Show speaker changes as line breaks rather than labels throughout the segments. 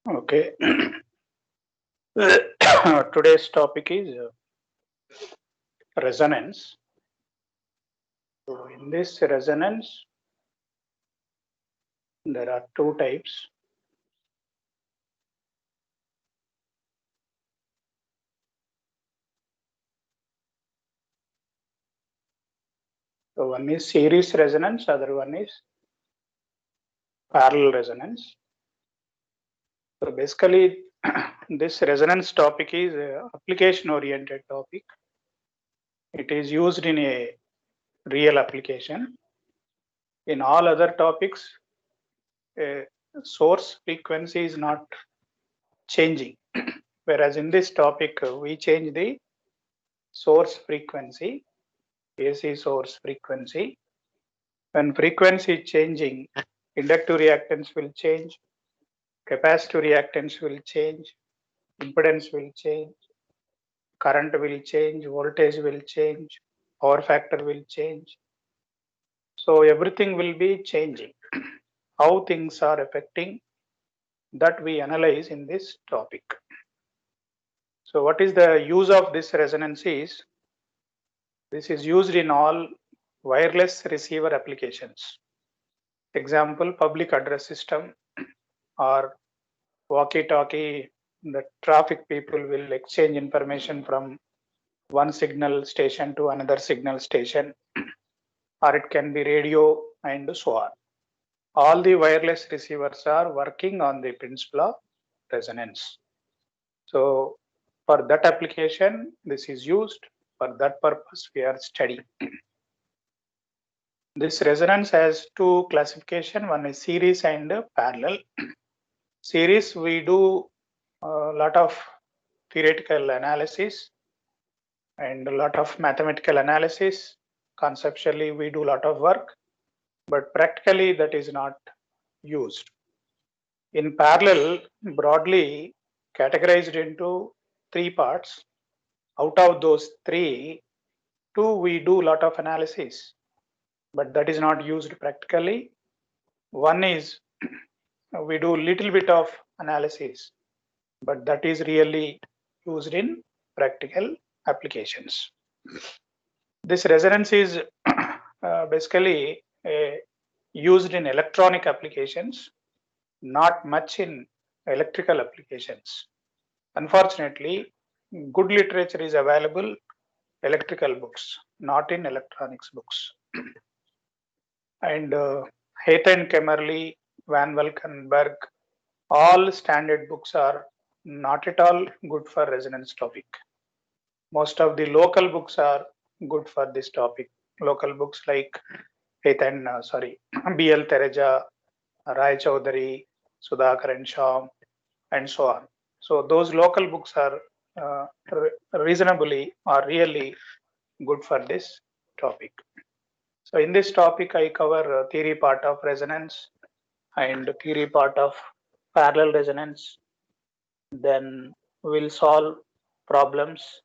Okay. Today's topic is resonance. So in this resonance, there are two types. So one is series resonance, other one is parallel resonance. So basically, this resonance topic is a application-oriented topic. It is used in a real application. In all other topics, a source frequency is not changing. Whereas in this topic, we change the source frequency, AC source frequency. When frequency is changing, inductive reactance will change, capacitive reactance will change, impedance will change, current will change, voltage will change, power factor will change. So everything will be changing. How things are affecting that we analyze in this topic. So what is the use of this resonance is, this is used in all wireless receiver applications. Example, public address system or walkie-talkie. The traffic people will exchange information from one signal station to another signal station, or it can be radio and so on. All the wireless receivers are working on the principle of resonance. So for that application, this is used. For that purpose, we are studying. This resonance has two classification. One is series and parallel. Series, we do a lot of theoretical analysis and a lot of mathematical analysis. Conceptually, we do a lot of work, but practically that is not used. In parallel, broadly categorized into three parts. Out of those three, two we do a lot of analysis, but that is not used practically. One is we do little bit of analysis, but that is really used in practical applications. This resonance is basically used in electronic applications, not much in electrical applications. Unfortunately, good literature is available electrical books, not in electronics books. And Hayth and Kemmerly, Van Valkenburg, all standard books are not at all good for resonance topic. Most of the local books are good for this topic. Local books like B.L. Tereja, Rai Chaudhary, Sudhakar and Sham, and so on. So those local books are reasonably or really good for this topic. So in this topic, I cover theory part of resonance and theory part of parallel resonance. Then we'll solve problems,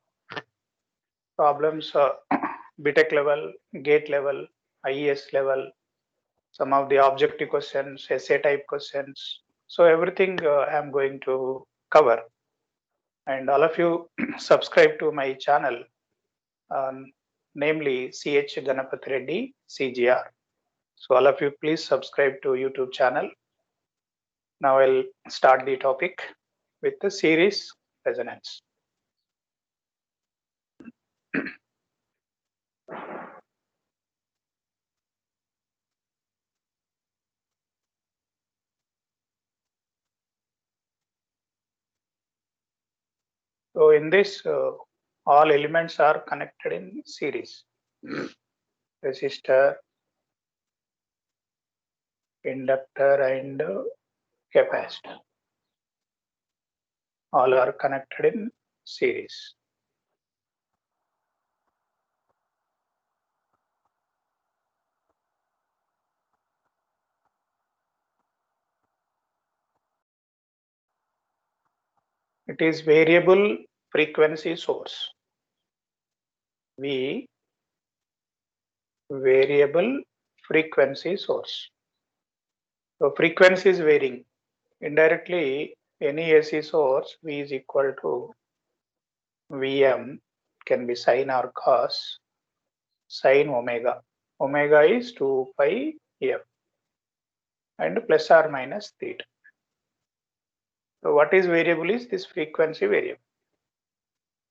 BTech level, gate level, IES level, some of the objective questions, essay type questions. So everything I'm going to cover. And all of you subscribe to my channel, namely CH Ganapathy Reddy, CGR. So all of you please subscribe to YouTube channel. Now I'll start the topic with the series resonance. So in this, all elements are connected in series. Resistor, inductor, and capacitor. All are connected in series. It is variable frequency source. V, variable frequency source. So frequency is varying. Indirectly, any AC source, V is equal to Vm, can be sine or cos, sine omega. Omega is 2 pi f and plus or minus theta. So what is variable is this frequency variable.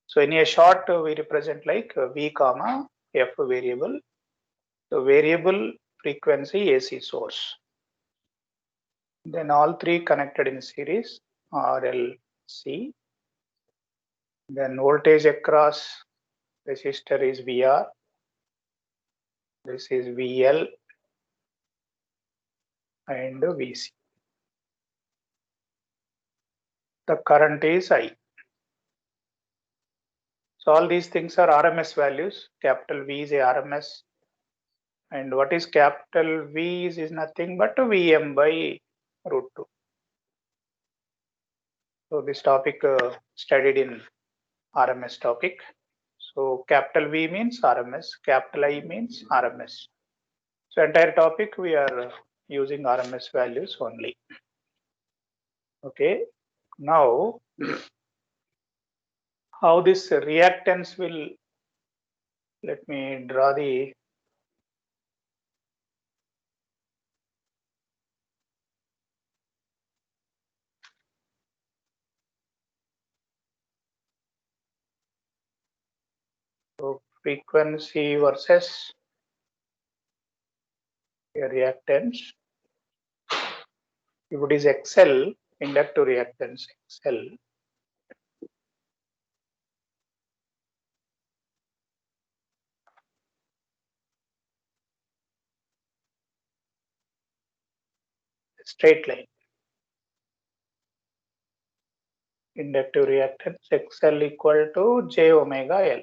So in a short, we represent like V comma f variable. So variable frequency AC source. Then all three connected in series, RLC. Then voltage across resistor is VR. This is VL and VC. The current is I. So all these things are RMS values. Capital V is a RMS. And what is capital V is nothing but Vm by root 2. So this topic studied in RMS topic. So capital V means RMS, capital I means RMS. So entire topic we are using RMS values only. Okay. Now how this reactance will, let me draw the frequency versus a reactance. If it is XL, inductive reactance XL, straight line. Inductive reactance XL equal to J omega L.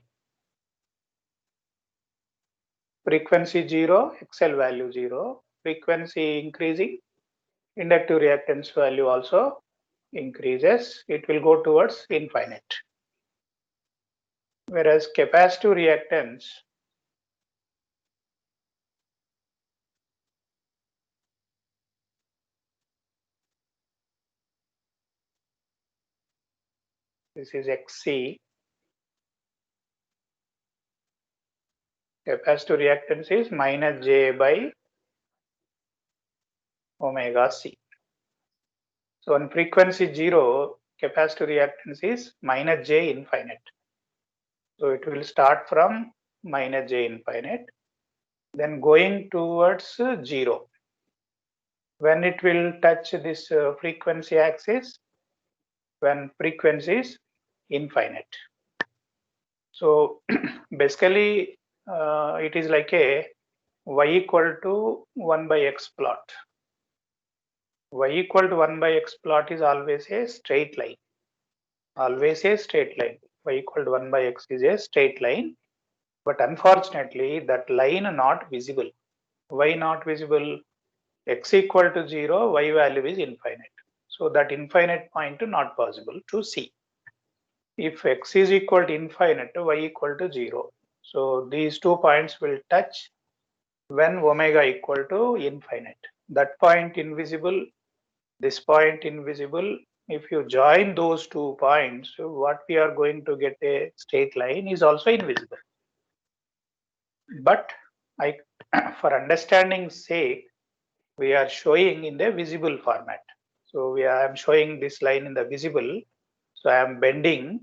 Frequency 0, XL value 0. Frequency increasing, inductive reactance value also increases. It will go towards infinite. Whereas capacitive reactance, this is XC. Capacitive reactance is minus J by omega C. So on frequency 0, capacitive reactance is minus J infinite. So it will start from minus J infinite, then going towards 0. When it will touch this frequency axis, when frequency is infinite. So basically it is like a y equal to 1 by x plot. Y equal to 1 by x plot is always a straight line. Always a straight line. Y equal to 1 by x is a straight line. But unfortunately, that line not visible. Why not visible? X equal to 0, y value is infinite. So that infinite point not possible to see. If x is equal to infinite, y equal to 0. So these 2 points will touch when omega equal to infinite. That point invisible, this point invisible. If you join those 2 points, what we are going to get a straight line is also invisible. But for understanding sake, we are showing in the visible format. So I am showing this line in the visible. So I am bending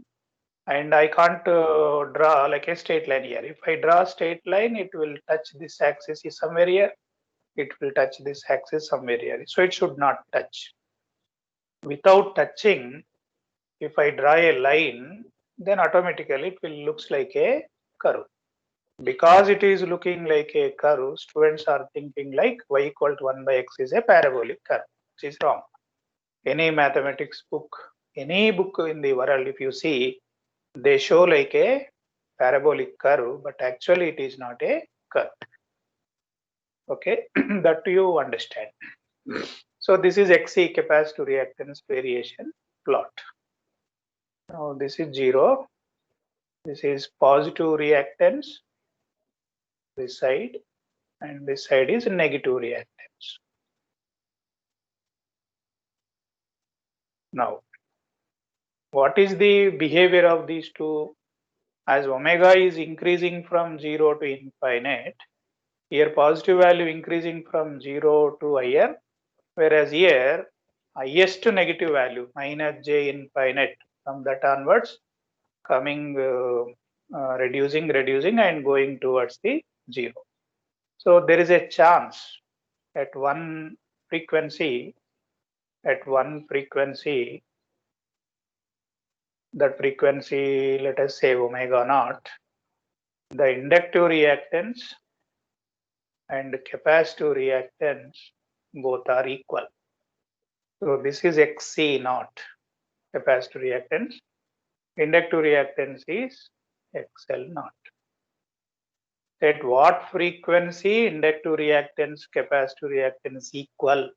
and I can't draw like a straight line here. If I draw a straight line, it will touch this axis is somewhere here. It will touch this axis somewhere here. So it should not touch. Without touching, if I draw a line, then automatically it will looks like a curve. Because it is looking like a curve, students are thinking like y equal to 1 by x is a parabolic curve, which is wrong. Any mathematics book, any book in the world, if you see, they show like a parabolic curve, but actually it is not a curve. Okay, that you understand. So this is XC, capacitive reactance variation plot. Now this is 0. This is positive reactance, this side, and this side is negative reactance. Now What is the behavior of these two? As omega is increasing from 0 to infinite, here positive value increasing from 0 to higher, whereas here highest negative value minus j infinite, from that onwards coming reducing and going towards the 0. So there is a chance at one frequency, that frequency, let us say omega naught, the inductive reactance and capacitive reactance both are equal. So this is Xc naught, capacitive reactance. Inductive reactance is XL naught. At what frequency inductive reactance, capacitive reactance equal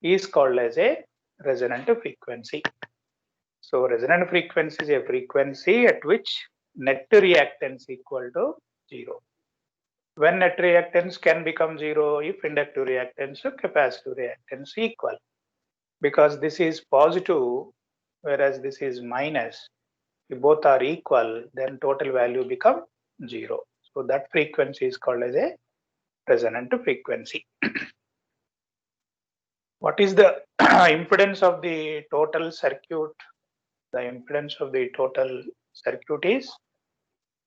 is called as a resonant frequency. So resonant frequency is a frequency at which net reactance equal to 0. When net reactance can become 0 if inductive reactance to capacitive reactance equal. Because this is positive, whereas this is minus. If both are equal, then total value become 0. So that frequency is called as a resonant frequency. What is the impedance of the total circuit? The impedance of the total circuit is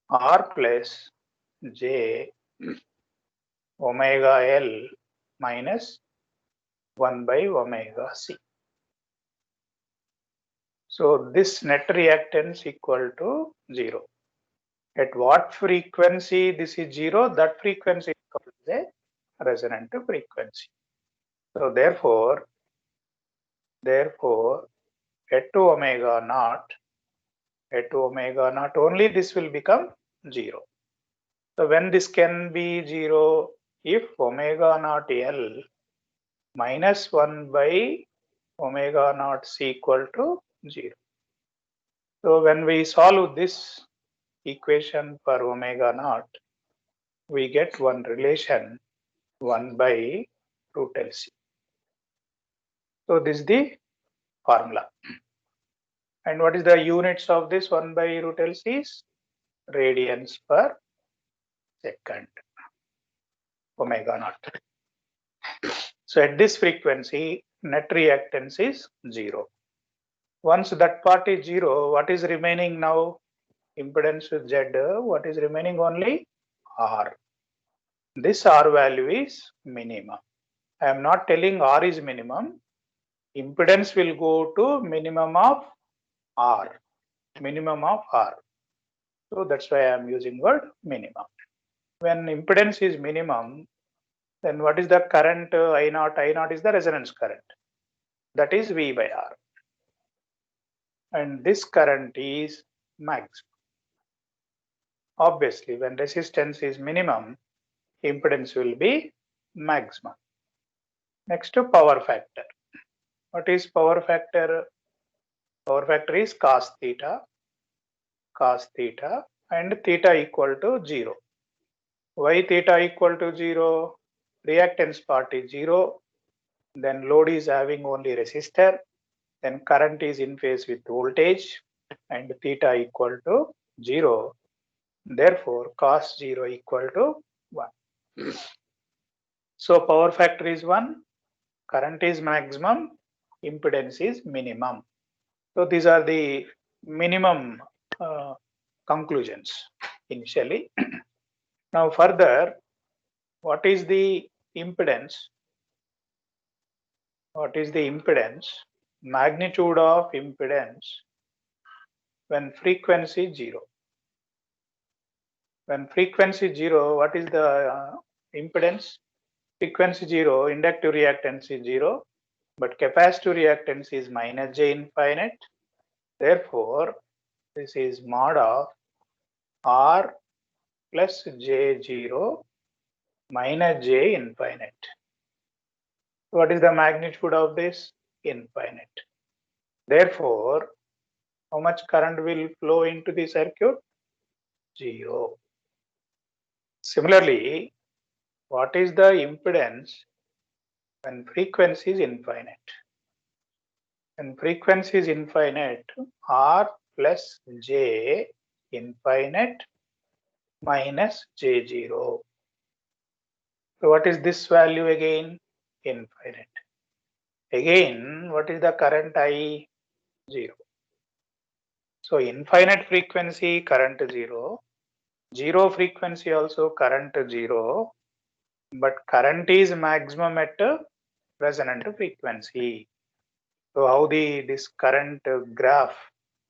R plus J omega L minus 1 by omega C. So this net reactance equal to 0. At what frequency this is 0, that frequency is called as a resonant frequency. So therefore, at omega naught only this will become 0. So when this can be 0, if omega naught L minus 1 by omega naught C equal to 0. So when we solve this equation for omega naught, we get one relation 1 by root LC. So this is the formula. And what is the units of this 1 by root LC is radians per second, omega naught. So at this frequency, net reactance is 0. Once that part is 0, what is remaining now? Impedance with Z, what is remaining? Only R. This R value is minimum. I am not telling R is minimum. Impedance will go to minimum of R. So that's why I am using word minimum. When impedance is minimum, then what is the current I naught? I naught is the resonance current. That is V by R. And this current is maximum. Obviously, when resistance is minimum, impedance will be maximum. Next to power factor. What is power factor? Power factor is cos theta, and theta equal to 0. Why theta equal to 0? Reactance part is 0. Then load is having only resistor. Then current is in phase with voltage, and theta equal to 0. Therefore, cos 0 equal to 1. So power factor is 1, current is maximum, impedance is minimum. So these are the minimum conclusions initially. Now further, what is the impedance? Magnitude of impedance when frequency 0. When frequency 0, what is the impedance? Frequency 0, inductive reactance is 0, but capacitive reactance is minus J infinite. Therefore, this is mod of R plus J0 minus J infinite. What is the magnitude of this? Infinite. Therefore, how much current will flow into the circuit? 0. Similarly, what is the impedance when frequency is infinite? When frequency is infinite, R plus J infinite minus J0. So what is this value again? Infinite. Again, what is the current I? 0. So infinite frequency, current 0. Zero frequency also current 0. But current is maximum at resonant frequency. So how this current graph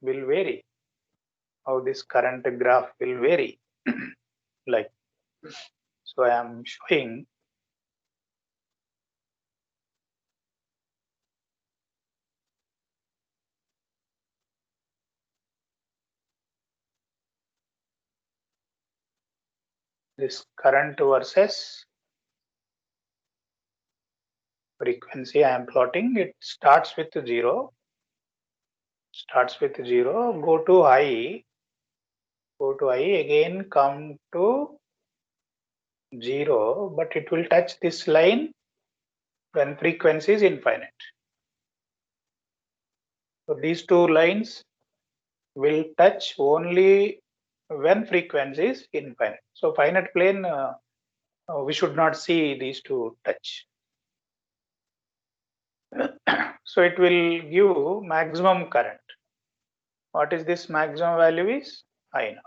will vary? How this current graph will vary? Like, so I am showing this current versus frequency I am plotting. It starts with 0, go to I, again come to 0, but it will touch this line when frequency is infinite. So these two lines will touch only when frequency is infinite. So finite plane, we should not see these two touch. So it will give maximum current. What is this maximum value is? I naught.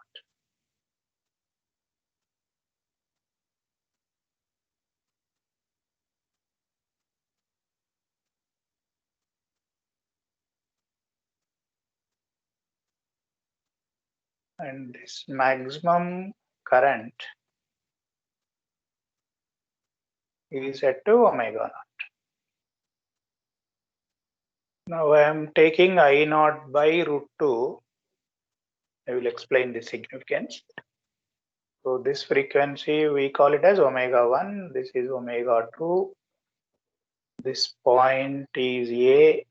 And this maximum current is at omega naught. Now I am taking I naught by root 2. I will explain the significance. So this frequency we call it as omega 1. This is omega 2. This point is A.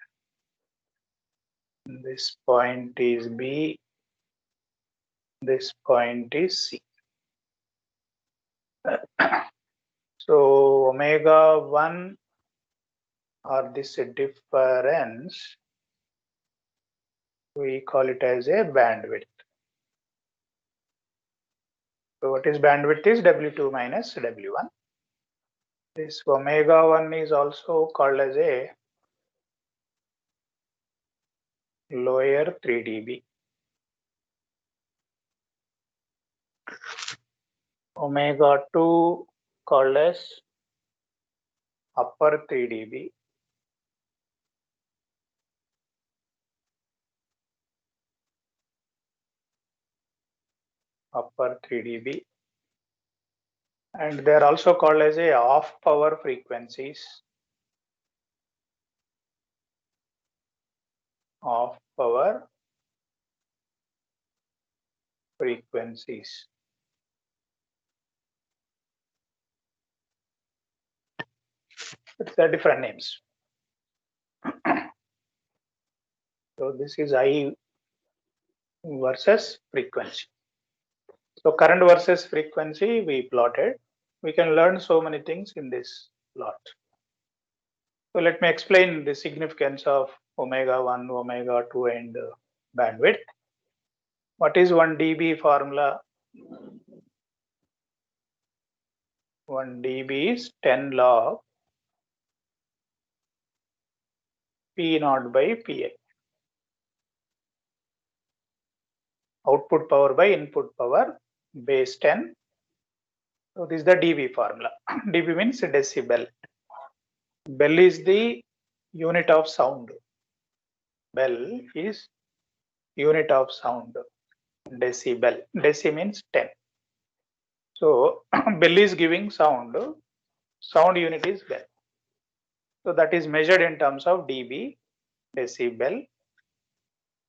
This point is B. This point is C. So omega 1 or this difference, we call it as a bandwidth. So what is bandwidth is W2 minus W1. This omega 1 is also called as a lower 3 dB. Omega 2 called as upper 3 dB. Upper 3 dB. And they are also called as a off power frequencies. Off power frequencies. It's a different names. So this is I versus frequency. So current versus frequency we plotted. We can learn so many things in this plot. So let me explain the significance of omega 1, omega 2 and bandwidth. What is 1 dB formula? 1 dB is 10 log P naught by Pi. Output power by input power base 10. So this is the dB formula. dB means decibel. Bell is the unit of sound. Bell is unit of sound. Decibel. Deci means 10. So bell is giving sound. Sound unit is bell. So that is measured in terms of dB, decibel.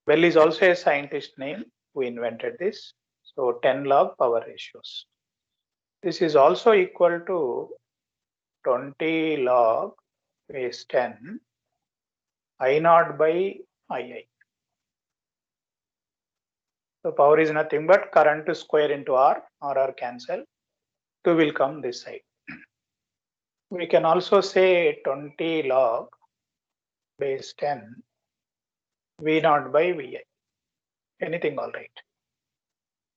Bell is also a scientist name. We invented this. So 10 log power ratios. This is also equal to 20 log base 10 I naught by II. So power is nothing but current square into R cancel. 2 will come this side. We can also say 20 log base 10 V naught by Vi. Anything all right.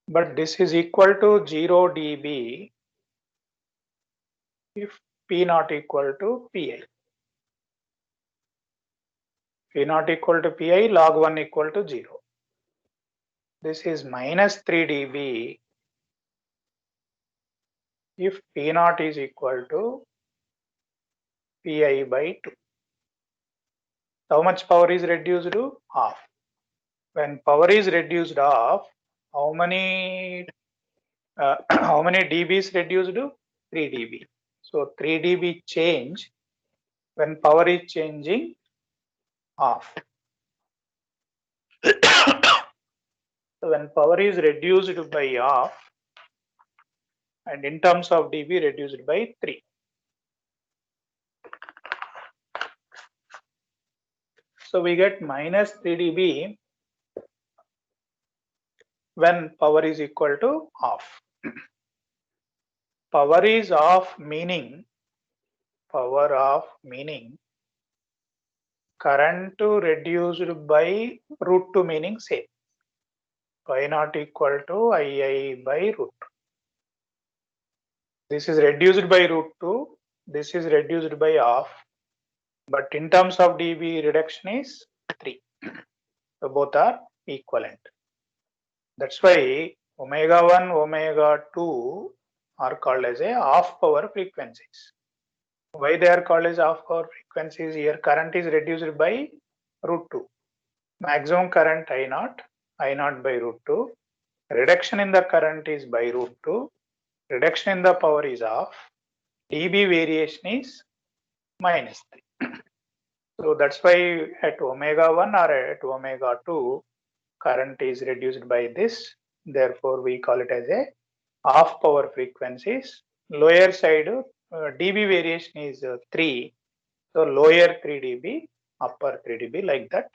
But this is equal to 0 dB if P not equal to Pi. P not equal to Pi, log 1 equal to 0. This is minus 3 dB if P naught is equal to Pi by 2. How much power is reduced to? Half. When power is reduced half, how many how many dB is reduced to? 3 dB. So 3 dB change when power is changing half. So when power is reduced by half, and in terms of dB reduced by 3. So we get minus 3 dB when power is equal to half. Power is off meaning current reduced by root 2 meaning same. Y naught equal to II by root 2. This is reduced by root 2. This is reduced by half. But in terms of dB reduction is 3. So both are equivalent. That's why omega 1, omega 2 are called as a half power frequencies. Why they are called as half power frequencies? Here current is reduced by root 2. Maximum current I naught by root 2. Reduction in the current is by root 2. Reduction in the power is half. dB variation is minus 3. So that's why at omega 1 or at omega 2, current is reduced by this. Therefore, we call it as a half power frequencies. Lower side dB variation is 3. So lower 3 dB, upper 3 dB, like that.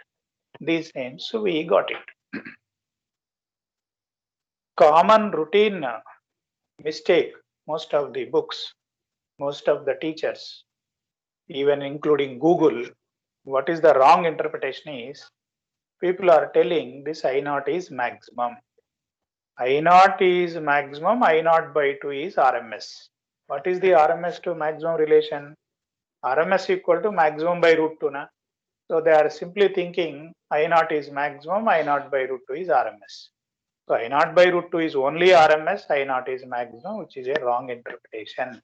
These names we got it. Common routine mistake, most of the books, most of the teachers, even including Google, what is the wrong interpretation is, people are telling this I naught is maximum. I naught is maximum, I naught by 2 is RMS. What is the RMS to maximum relation? RMS equal to maximum by root 2. Na? So they are simply thinking I naught is maximum, I naught by root 2 is RMS. So I naught by root 2 is only RMS, I naught is maximum, which is a wrong interpretation.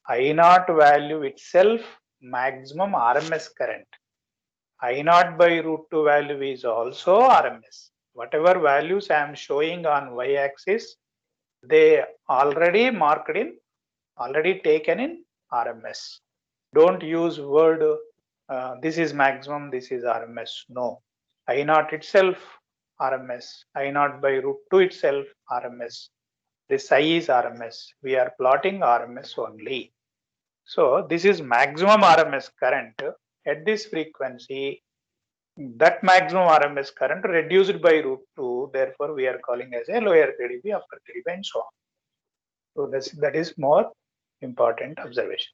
I naught value itself maximum RMS current. I naught by root 2 value is also RMS. Whatever values I am showing on y-axis, they already marked in, already taken in RMS. Don't use word this is maximum, this is RMS. No. I naught itself RMS. I naught by root 2 itself RMS. This I is RMS. We are plotting RMS only. So this is maximum RMS current at this frequency. That maximum RMS current reduced by root 2. Therefore, we are calling as a lower 3 dB, upper 3 dB, and so on. So that is more important observation.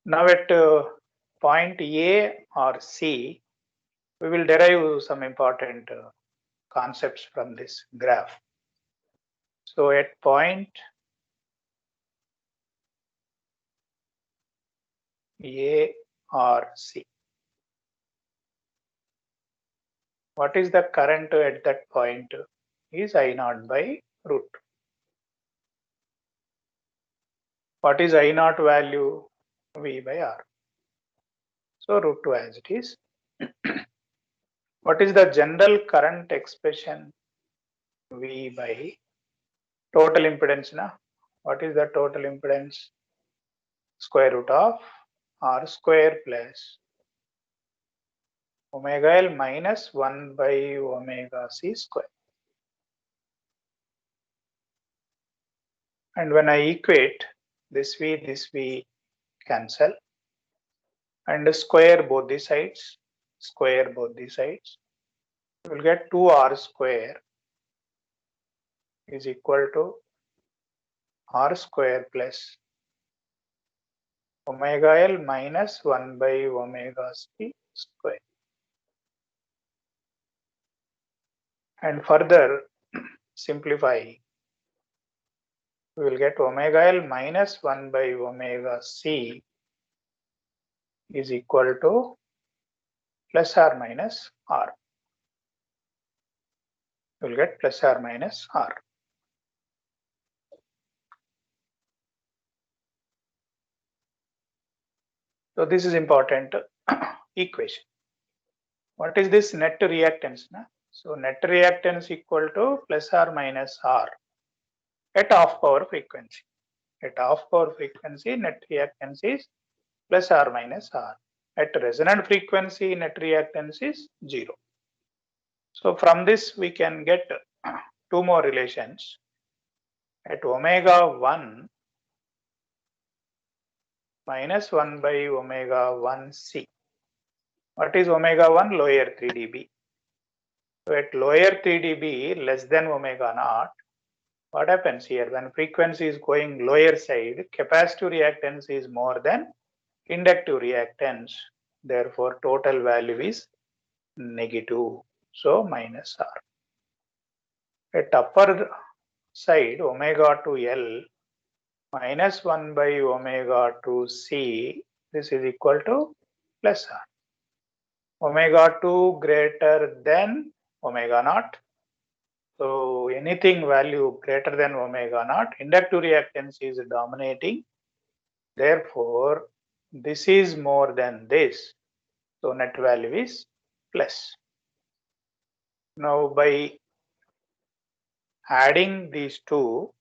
Now at point A or C, we will derive some important concepts from this graph. So at point A or C, what is the current at that point is I naught by root. What is I naught value? V by R. So root 2 as it is. What is the general current expression? V by total impedance. Na? What is the total impedance? Square root of R square plus omega L minus 1 by omega C square. And when I equate this V cancel and square both the sides, you will get 2R square is equal to R square plus omega L minus 1 by omega C square. And further simplify, we will get omega L minus 1 by omega C is equal to plus or minus R. We will get plus or minus R. So this is important equation. What is this net reactance? Na? So net reactance equal to plus or minus R at half power frequency. At half power frequency, net reactance is plus or minus R. At resonant frequency, net reactance is 0. So from this, we can get two more relations. At omega 1 minus 1 by omega 1 C. What is omega 1? Lower 3 dB. So at lower 3 dB less than omega naught, what happens here? When frequency is going lower side, capacitive reactance is more than inductive reactance. Therefore, total value is negative. So minus R. At upper side, omega to L minus 1 by omega to C, this is equal to plus R. Omega 2 greater than omega naught. So anything value greater than omega naught, inductive reactance is dominating. Therefore, this is more than this. So net value is plus. Now by adding these two,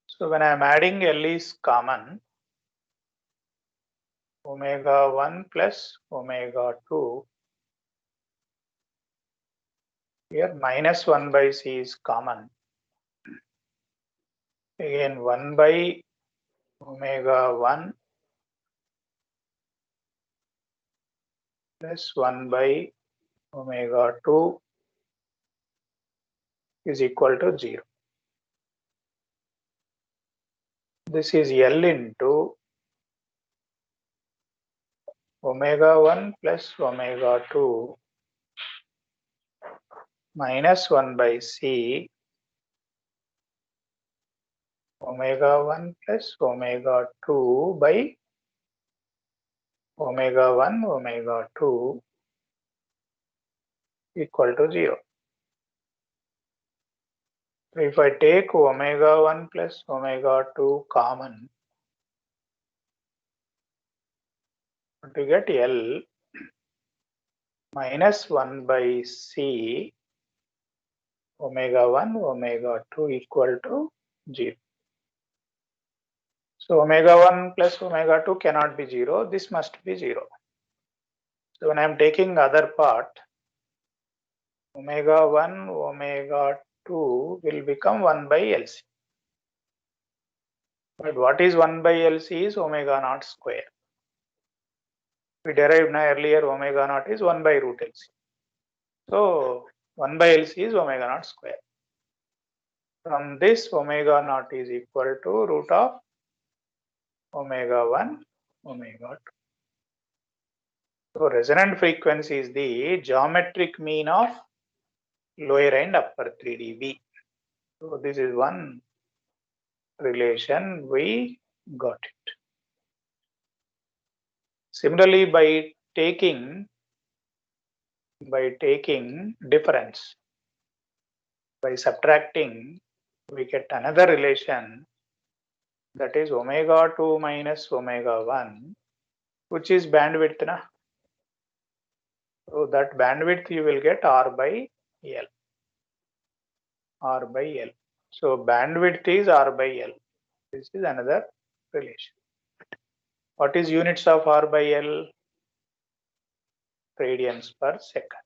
so when I am adding L is common, omega 1 plus omega 2, here minus 1 by C is common. Again 1 by omega 1 plus 1 by omega 2 is equal to 0. This is L into omega 1 plus omega 2 minus 1 by C omega 1 plus omega 2 by omega 1 omega 2 equal to 0. So if I take omega 1 plus omega 2 common, to get L minus 1 by C omega 1 omega 2 equal to 0. So omega 1 plus omega 2 cannot be 0. This must be 0. So when I am taking other part, omega 1 omega 2 will become 1 by LC. But what is 1 by LC is omega naught square. We derived earlier omega naught is 1 by root LC. So 1 by LC is omega naught square. From this, omega naught is equal to root of omega 1 omega 2. So resonant frequency is the geometric mean of lower and upper 3 dB. So this is one relation we got it. Similarly, by taking difference, by subtracting, we get another relation, that is omega 2 minus omega 1, which is bandwidth. Na? So that bandwidth you will get R by L. R by L. So bandwidth is R by L. This is another relation. What is units of R by L? Radians per second.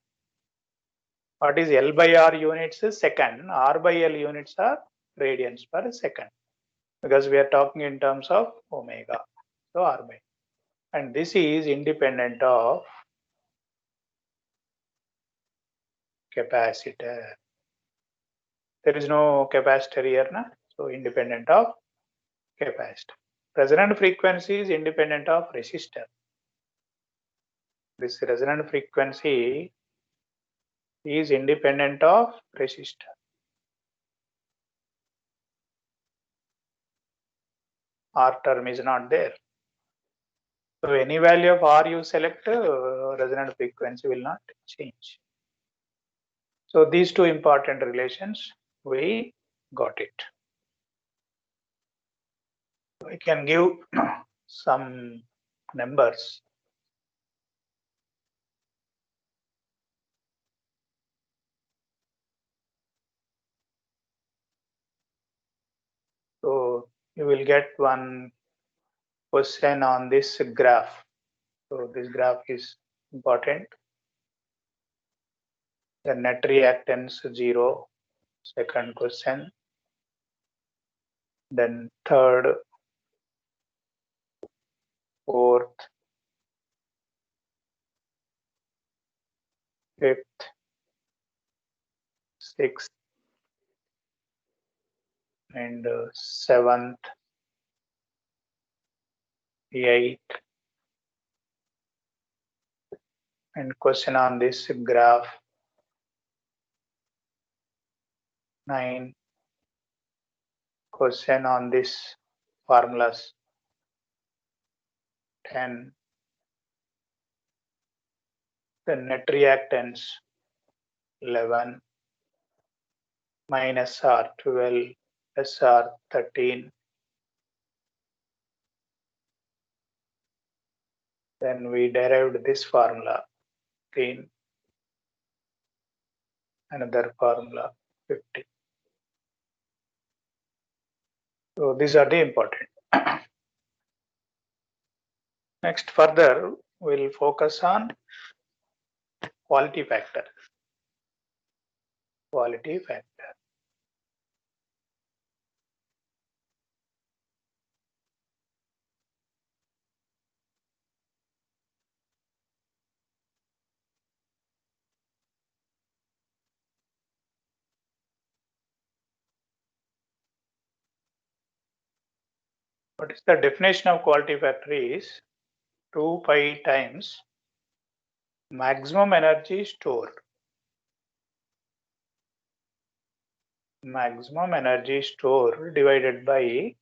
What is L by R units is second. R by L units are radians per second. Because we are talking in terms of omega. So R by. And this is independent of capacitor. There is no capacitor here, na? So independent of capacitor. resonant frequency is independent of resistor. This resonant frequency is independent of resistor. R term is not there. So any value of R you select, resonant frequency will not change. So these two important relations, we got it. We can give some numbers. So you will get one question on this graph. So this graph is important. The net reactance 0, second question. Then third, fourth, fifth, sixth, and seventh, eighth, and question on this graph 9, question on this formulas 10, the net reactance 11, minus R 12, SR 13. Then we derived this formula 15, another formula 50. So these are the important. Next, further, we'll focus on quality factor. Quality factor. What is the definition of quality factor is 2 pi times maximum energy stored. Maximum energy stored divided by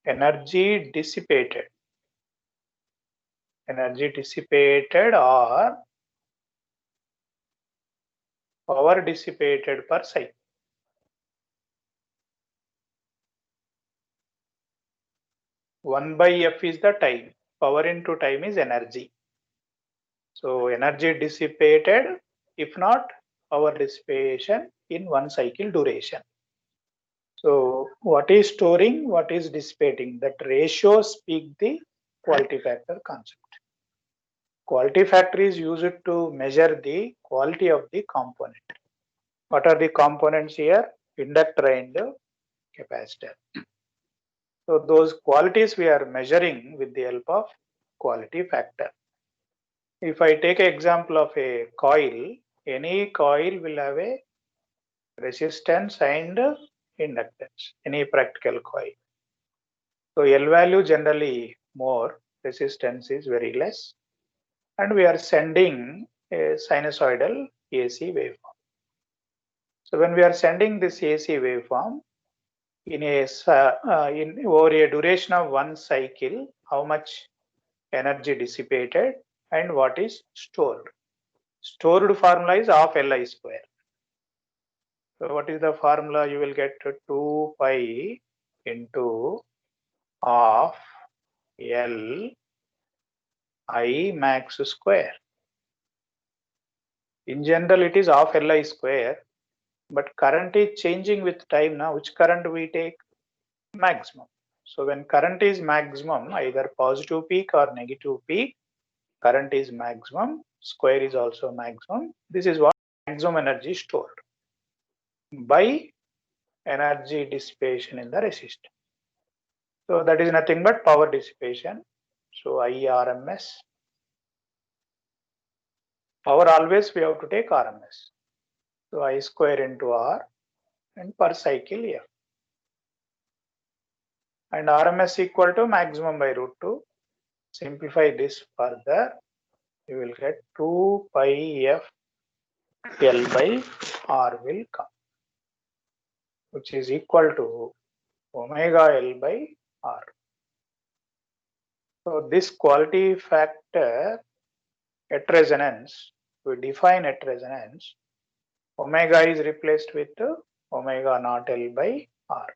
energy dissipated. Energy dissipated or power dissipated per cycle. One by F is the time. Power into time is energy. So energy dissipated, if not power dissipation in one cycle duration. So what is storing, what is dissipating? That ratio speak the quality factor concept. Quality factor is used to measure the quality of the component. What are the components here? Inductor and capacitor. So those qualities we are measuring with the help of quality factor. If I take an example of a coil, any coil will have a resistance and inductance, any practical coil. So L value generally more, resistance is very less, and we are sending a sinusoidal AC waveform. So when we are sending this AC waveform in over a duration of one cycle, how much energy dissipated and what is stored? Stored formula is half Li square. So what is the formula? You will get 2 pi into half L I max square. In general, it is half Li square, but current is changing with time now. Which current we take? Maximum. So when current is maximum, either positive peak or negative peak, current is maximum, square is also maximum. This is what maximum energy stored by energy dissipation in the resistor. So that is nothing but power dissipation. So IRMS. Power always we have to take RMS. So I square into R and per cycle F. and RMS equal to maximum by root 2. Simplify this further, you will get 2 pi f L by R will come, which is equal to omega L by R. So this quality factor at resonance, we define at resonance, omega is replaced with omega naught L by R.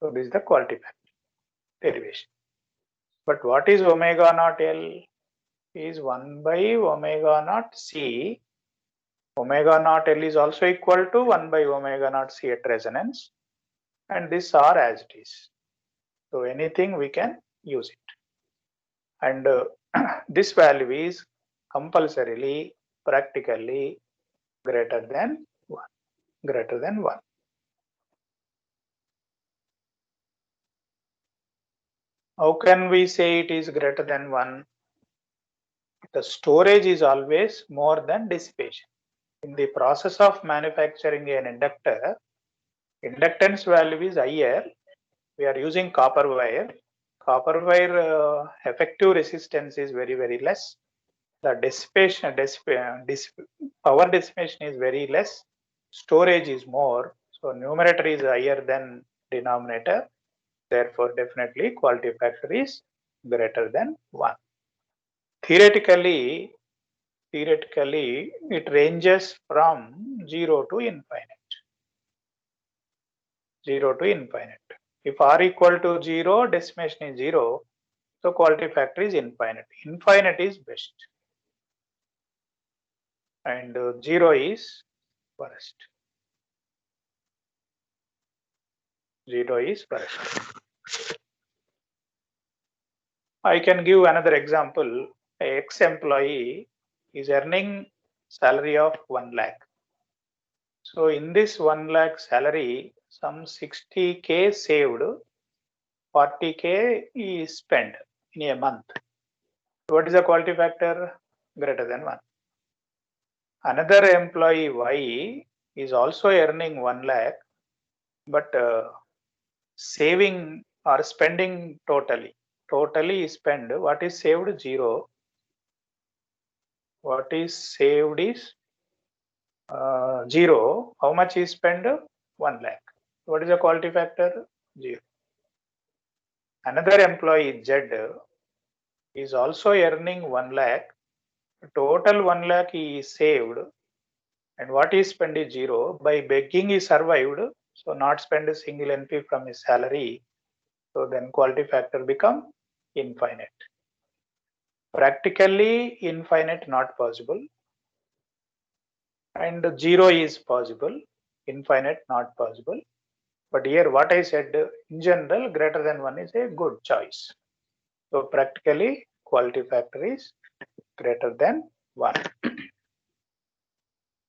So this is the quality factor derivation. But what is omega naught L? Is 1 by omega naught C. Omega naught L is also equal to 1 by omega naught C at resonance, and this R as it is. So anything we can use it. And this value is compulsorily, practically greater than 1. Greater than 1. How can we say it is greater than 1? The storage is always more than dissipation. In the process of manufacturing an inductor, inductance value is higher. We are using copper wire. Copper wire effective resistance is very, very less. The power dissipation is very less. Storage is more. So numerator is higher than denominator. Therefore, definitely quality factor is greater than 1. Theoretically, it ranges from 0 to infinite. 0 to infinite. If R equal to 0, decimation is 0. So quality factor is infinite. Infinite is best. And 0 is worst. 0 is worst. I can give another example. A ex-employee is earning salary of 1 lakh. So in this 1 lakh salary, some 60k saved, 40k is spent in a month. What is the quality factor? Greater than 1. Another employee Y is also earning 1 lakh, but saving or spending totally spend. What is saved? 0. What is saved is 0. How much is spent? 1 lakh. What is the quality factor? 0. Another employee Z is also earning 1 lakh. Total 1 lakh he is saved, and what he spent is 0. By begging he survived, so not spend a single NP from his salary. So then quality factor become infinite. Practically infinite not possible, and 0 is possible, infinite not possible. But here what I said, in general greater than 1 is a good choice. So practically quality factor is greater than 1.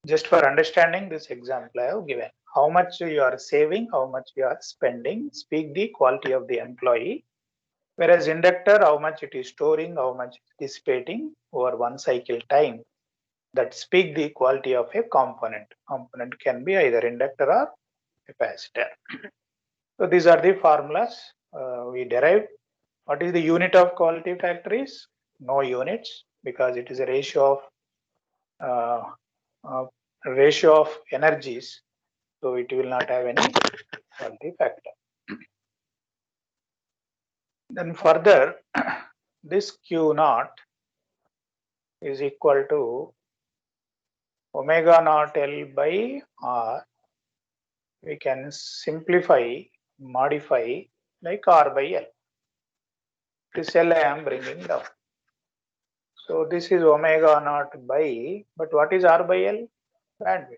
Just for understanding this example I have given. How much you are saving, how much you are spending, speak the quality of the employee. Whereas inductor, how much it is storing, how much it is dissipating over one cycle time. That speak the quality of a component. Component can be either inductor or capacitor. So these are the formulas we derived. What is the unit of quality factor is? No units, because it is a ratio of energies. So it will not have any quality factor. Then further, this Q naught is equal to omega naught L by R. We can simplify, modify like R by L. This L I am bringing down. So this is omega naught by, but what is R by L? Bandwidth.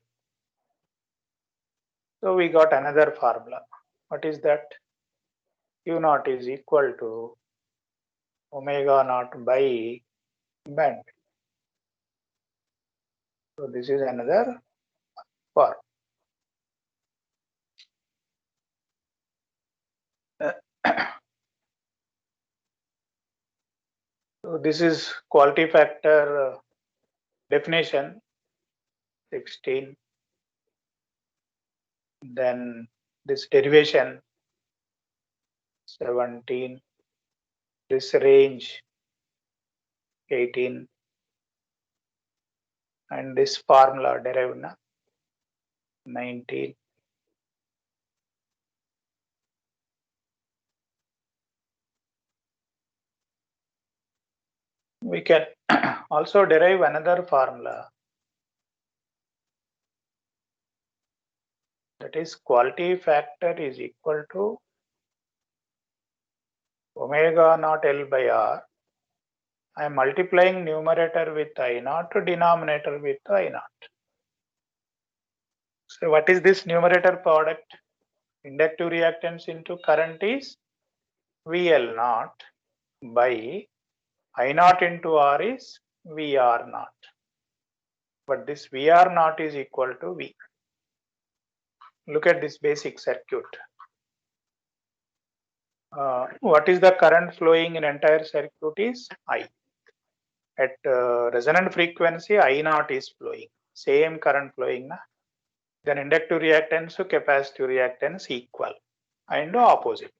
So we got another formula. What is that? Q naught is equal to omega naught by bandwidth. So this is another formula. So this is quality factor definition 16. Then this derivation 17, this range 18, and this formula derived na 19. We can also derive another formula, that is quality factor is equal to omega naught L by R. I am multiplying numerator with I naught, denominator with I naught. So what is this numerator product? Inductive reactance into current is VL naught by I naught into R is VR naught. But this VR naught is equal to V. Look at this basic circuit. What is the current flowing in entire circuit is I. At resonant frequency, I naught is flowing. Same current flowing. Na? Then inductive reactance to capacitive reactance equal and opposite.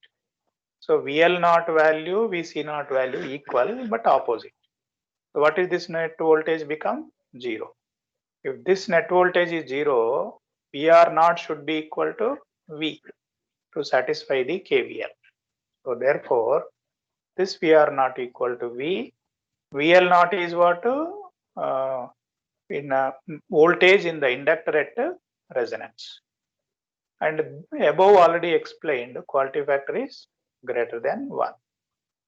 So VL naught value, VC naught value equal but opposite. So what is this net voltage become? 0. If this net voltage is 0, VR naught should be equal to V to satisfy the KVL. So therefore, this VR naught equal to V. VL naught is what? In voltage in the inductor at resonance. And above already explained, quality factor is greater than 1.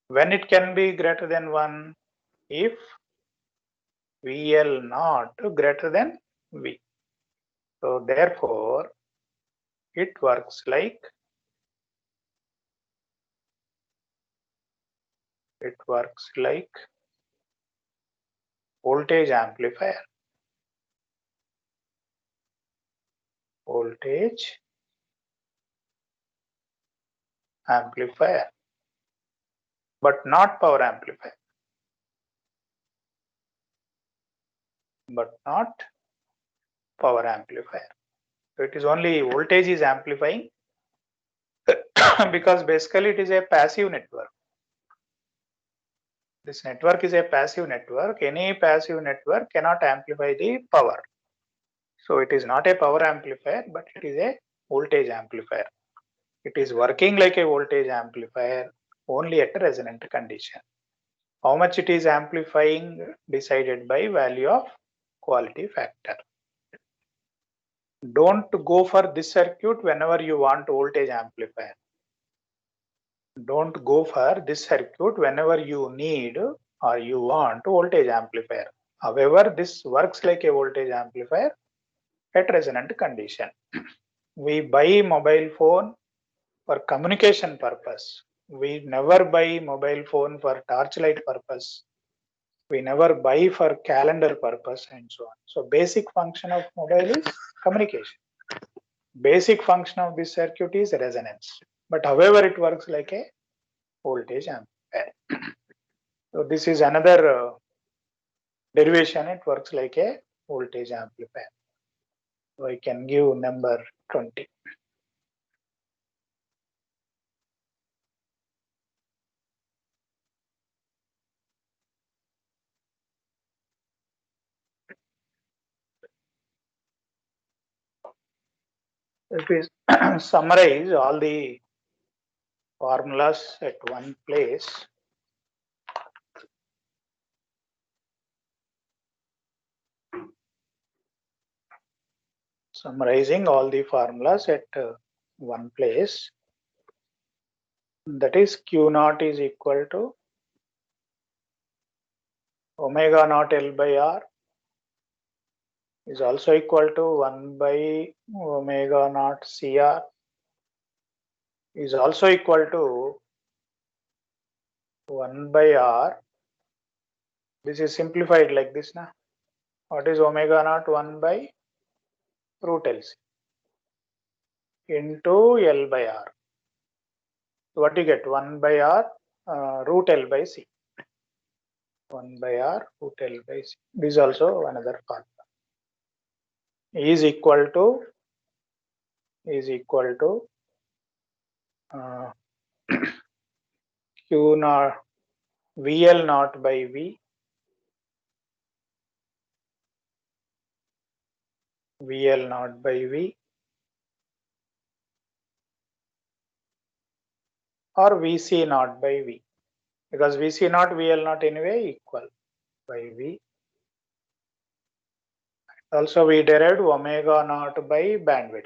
When it can be greater than 1? If VL naught greater than V. So therefore, it works like voltage amplifier. Voltage amplifier, but not power amplifier. So it is only voltage is amplifying because basically it is a passive network. This network is a passive network. Any passive network cannot amplify the power. So it is not a power amplifier, but it is a voltage amplifier. It is working like a voltage amplifier only at a resonant condition. How much it is amplifying decided by value of quality factor. Don't go for this circuit whenever you want voltage amplifier. Don't go for this circuit whenever you need or you want voltage amplifier. However, this works like a voltage amplifier at resonant condition. We buy mobile phone for communication purpose. We never buy mobile phone for torchlight purpose. We never buy for calendar purpose and so on. So basic function of mobile is communication. Basic function of this circuit is resonance. But however, it works like a voltage amplifier. So this is another derivation. It works like a voltage amplifier. So I can give number 20. If we summarize all the formulas at one place, summarizing all the formulas at one place, that is Q naught is equal to omega naught L by R is also equal to 1 by omega naught CR is also equal to 1 by R. This is simplified like this now. What is omega naught? 1 by root LC into L by R. So what you get? 1 by R root L by C. 1 by R root L by C. This is also another formula. Is equal to Q naught VL naught by V, VL naught by V, or VC naught by V, because VC naught VL naught anyway equal by V. Also we derived omega naught by bandwidth.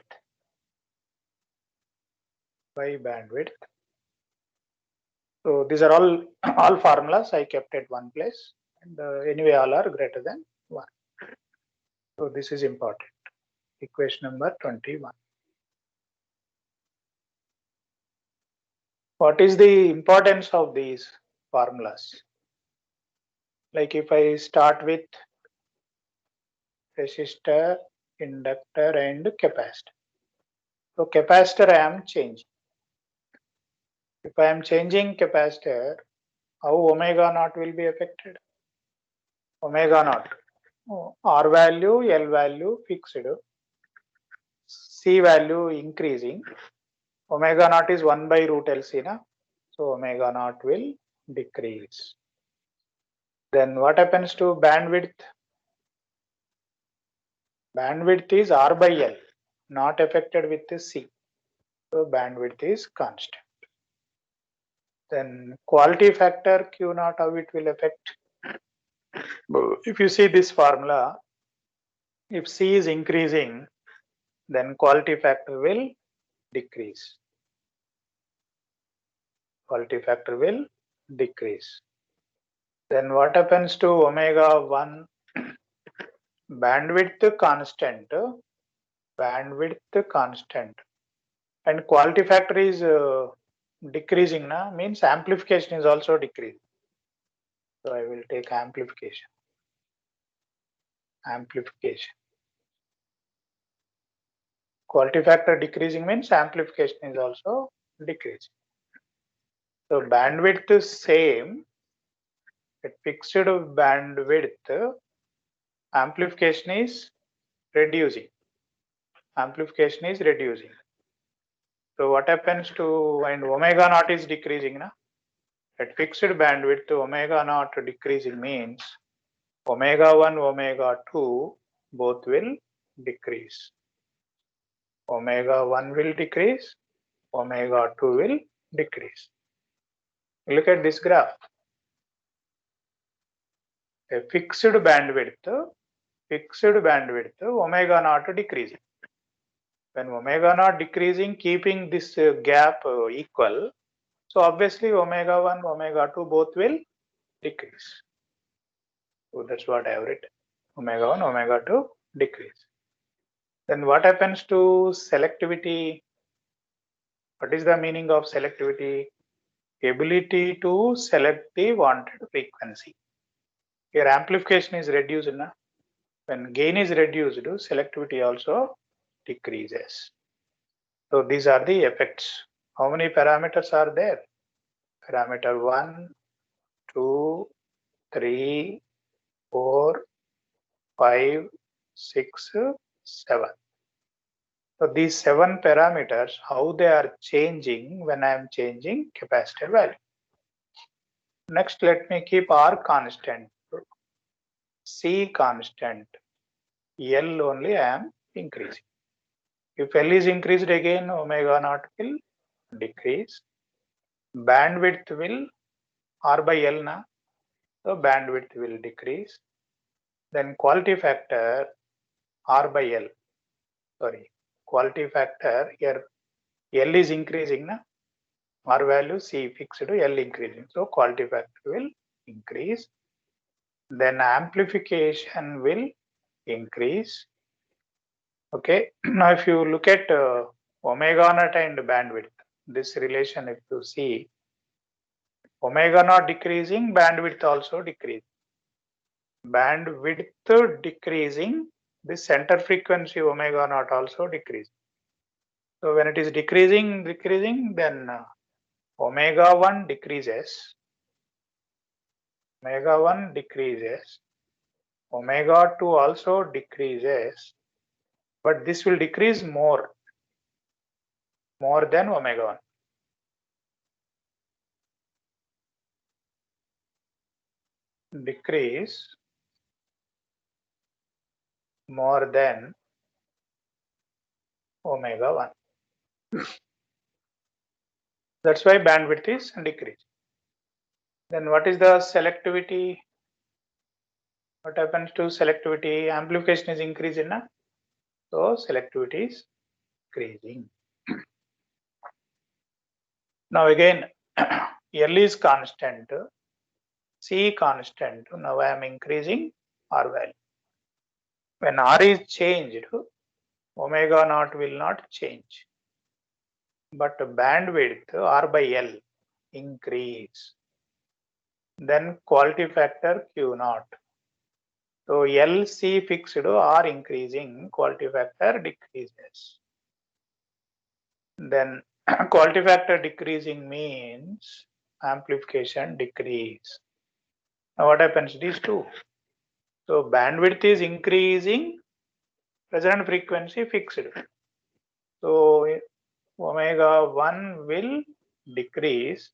So these are all formulas I kept at one place, and anyway all are greater than 1. So this is important. Equation number 21. What is the importance of these formulas? Like if I start with resistor, inductor and capacitor. So capacitor I am changing. If I am changing capacitor, how omega naught will be affected? Omega naught. R value, L value fixed, C value increasing. Omega naught is 1 by root LC, na? So omega naught will decrease. Then what happens to bandwidth? Bandwidth is R by L, not affected with the C. So bandwidth is constant. Then quality factor Q naught, how it will affect? If you see this formula, if C is increasing, then quality factor will decrease. Quality factor will decrease. Then what happens to omega 1? Bandwidth constant, and quality factor is decreasing, na? Means amplification is also decreasing. So I will take amplification. Quality factor decreasing means amplification is also decreasing. So bandwidth is same, at fixed bandwidth, amplification is reducing. So what happens to when omega naught is decreasing, na? At fixed bandwidth, omega naught decreasing means omega 1, omega 2 both will decrease. Omega 1 will decrease, omega 2 will decrease. Look at this graph. A fixed bandwidth, omega naught decreasing. When omega naught decreasing, keeping this gap equal, so obviously omega 1, omega 2 both will decrease. So that's what I have written. Omega 1, omega 2 decrease. Then what happens to selectivity? What is the meaning of selectivity? Ability to select the wanted frequency. Here amplification is reduced. Na? When gain is reduced, selectivity also decreases. So these are the effects. How many parameters are there? Parameter 1, 2, 3, 4, 5, 6, 7. So these 7 parameters, how they are changing when I am changing capacitor value. Next, let me keep R constant, C constant, L only I am increasing. If L is increased again, omega naught will decrease. Bandwidth will R by L, na? So bandwidth will decrease. Then quality factor R by L. Sorry, quality factor here L is increasing, na? R value C fixed, L increasing. So quality factor will increase. Then amplification will increase. Okay. Now if you look at omega naught and bandwidth, this relation, if you see, omega naught decreasing, bandwidth also decreasing. Bandwidth decreasing, the center frequency omega naught also decreasing. So when it is decreasing, then omega 1 decreases. Omega 1 decreases. Omega 2 also decreases. But this will decrease more than omega 1. decrease more than omega 1. That's why bandwidth is decreased. Then what is the selectivity? What happens to selectivity? Amplification is increasing, na? So selectivity is increasing. Now again, L is constant, C constant. Now I am increasing R value. When R is changed, omega naught will not change. But bandwidth R by L increase. Then quality factor Q naught. So LC fixed or increasing, quality factor decreases. Then quality factor decreasing means amplification decrease. Now what happens? These two. So bandwidth is increasing, resonant frequency fixed. So omega 1 will decrease,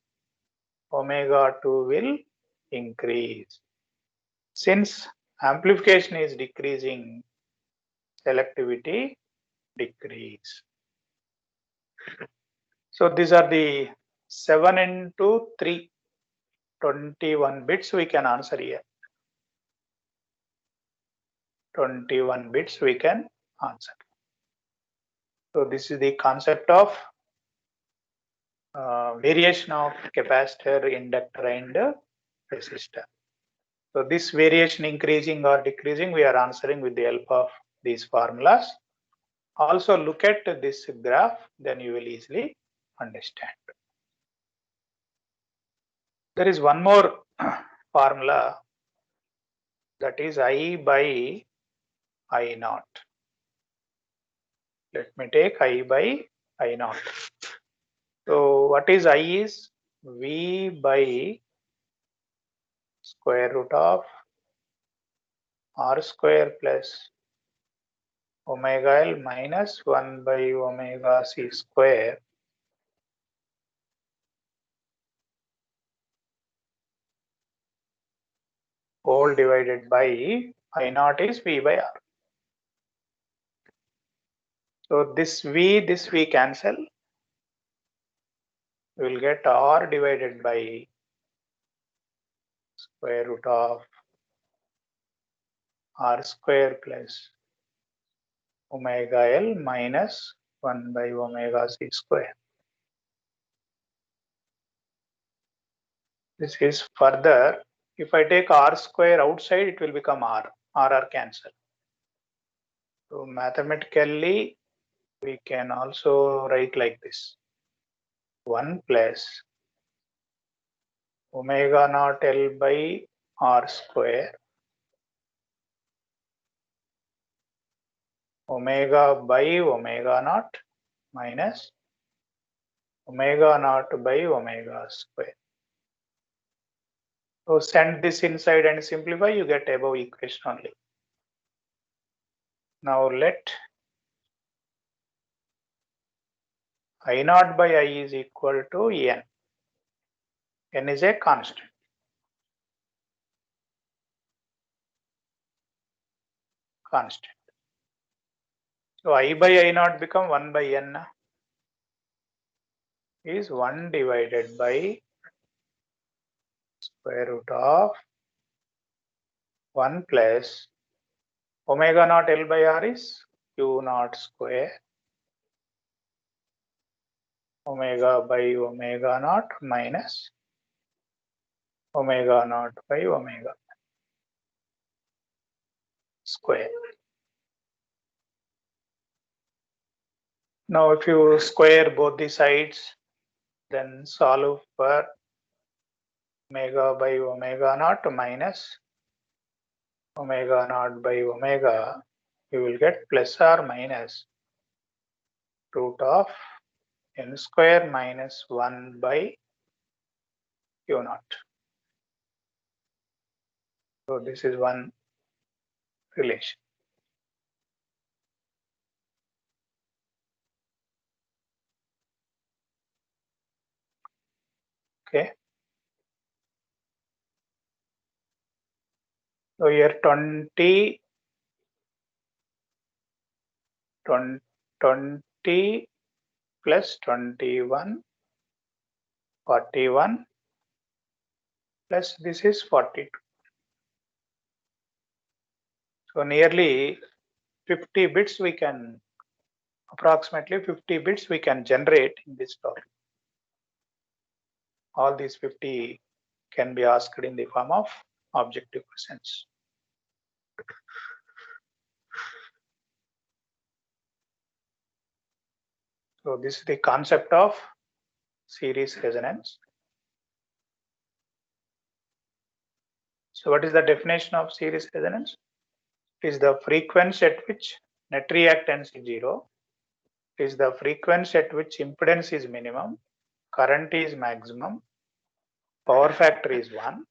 omega 2 will increase. Since amplification is decreasing, selectivity decrease. So these are the 7 into 3, 21 bits we can answer here. 21 bits we can answer. So this is the concept of variation of capacitor, inductor and resistor. So this variation increasing or decreasing, we are answering with the help of these formulas. Also look at this graph, then you will easily understand. There is one more formula, that is I by I naught. Let me take I by I naught. So what is I is V by square root of R square plus omega L minus 1 by omega C square whole divided by I naught is V by R. So this V cancel. We will get R divided by square root of R square plus omega L minus 1 by omega C square. This is further, if I take R square outside, it will become R. R cancel. So mathematically, we can also write like this. 1 plus omega naught L by R square omega by omega naught minus omega naught by omega square. So send this inside and simplify, you get above equation only. Now let I naught by I is equal to N. N is a constant. Constant. So I by I naught become 1 by N is 1 divided by square root of 1 plus omega naught L by R is Q naught square omega by omega naught minus omega naught by omega square. Now if you square both the sides, then solve for omega by omega naught minus omega naught by omega, you will get plus or minus root of n square minus 1 by q naught. So this is one relation. Okay. So here 20 plus 21, 41 plus this is 42. So nearly 50 bits we can, approximately 50 bits we can generate in this topic. All these 50 can be asked in the form of objective questions. So this is the concept of series resonance. So what is the definition of series resonance? It is the frequency at which net reactance is 0. It is the frequency at which impedance is minimum, current is maximum, power factor is 1.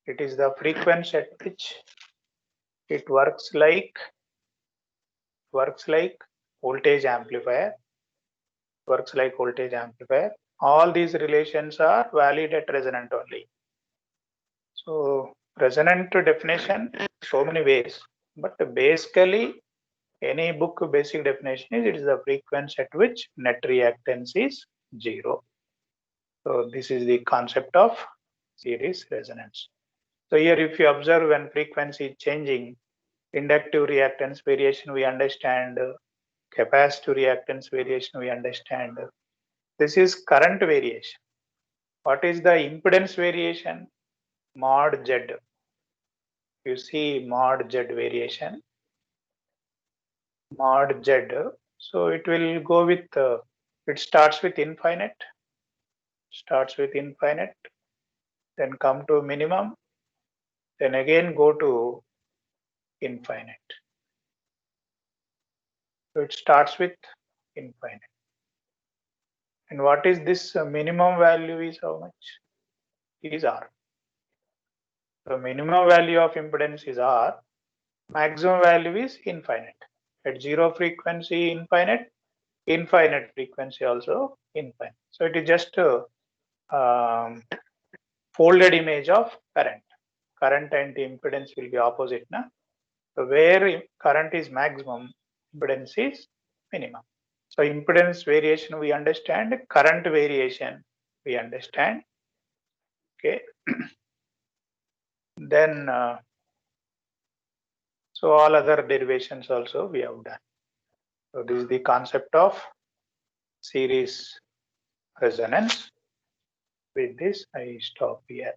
It is the frequency at which it works like voltage amplifier. All these relations are valid at resonant only. So resonant definition, so many ways, but basically any book basic definition is it is the frequency at which net reactance is 0. So this is the concept of series resonance. So here if you observe when frequency is changing, inductive reactance variation we understand, capacitive reactance variation we understand. This is current variation. What is the impedance variation? Mod Z. You see mod Z variation. Mod Z. So it will go with, it starts with infinite, then come to minimum, then again go to infinite. So it starts with infinite. And what is this minimum value is how much? Is R. The minimum value of impedance is R. Maximum value is infinite. At 0 frequency infinite, infinite frequency also infinite. So it is just a folded image of current. Current and the impedance will be opposite. Na? So where current is maximum, impedance is minimum. So impedance variation we understand, current variation we understand. Okay. Then so all other derivations also we have done. So this is the concept of series resonance. With this, I stop here.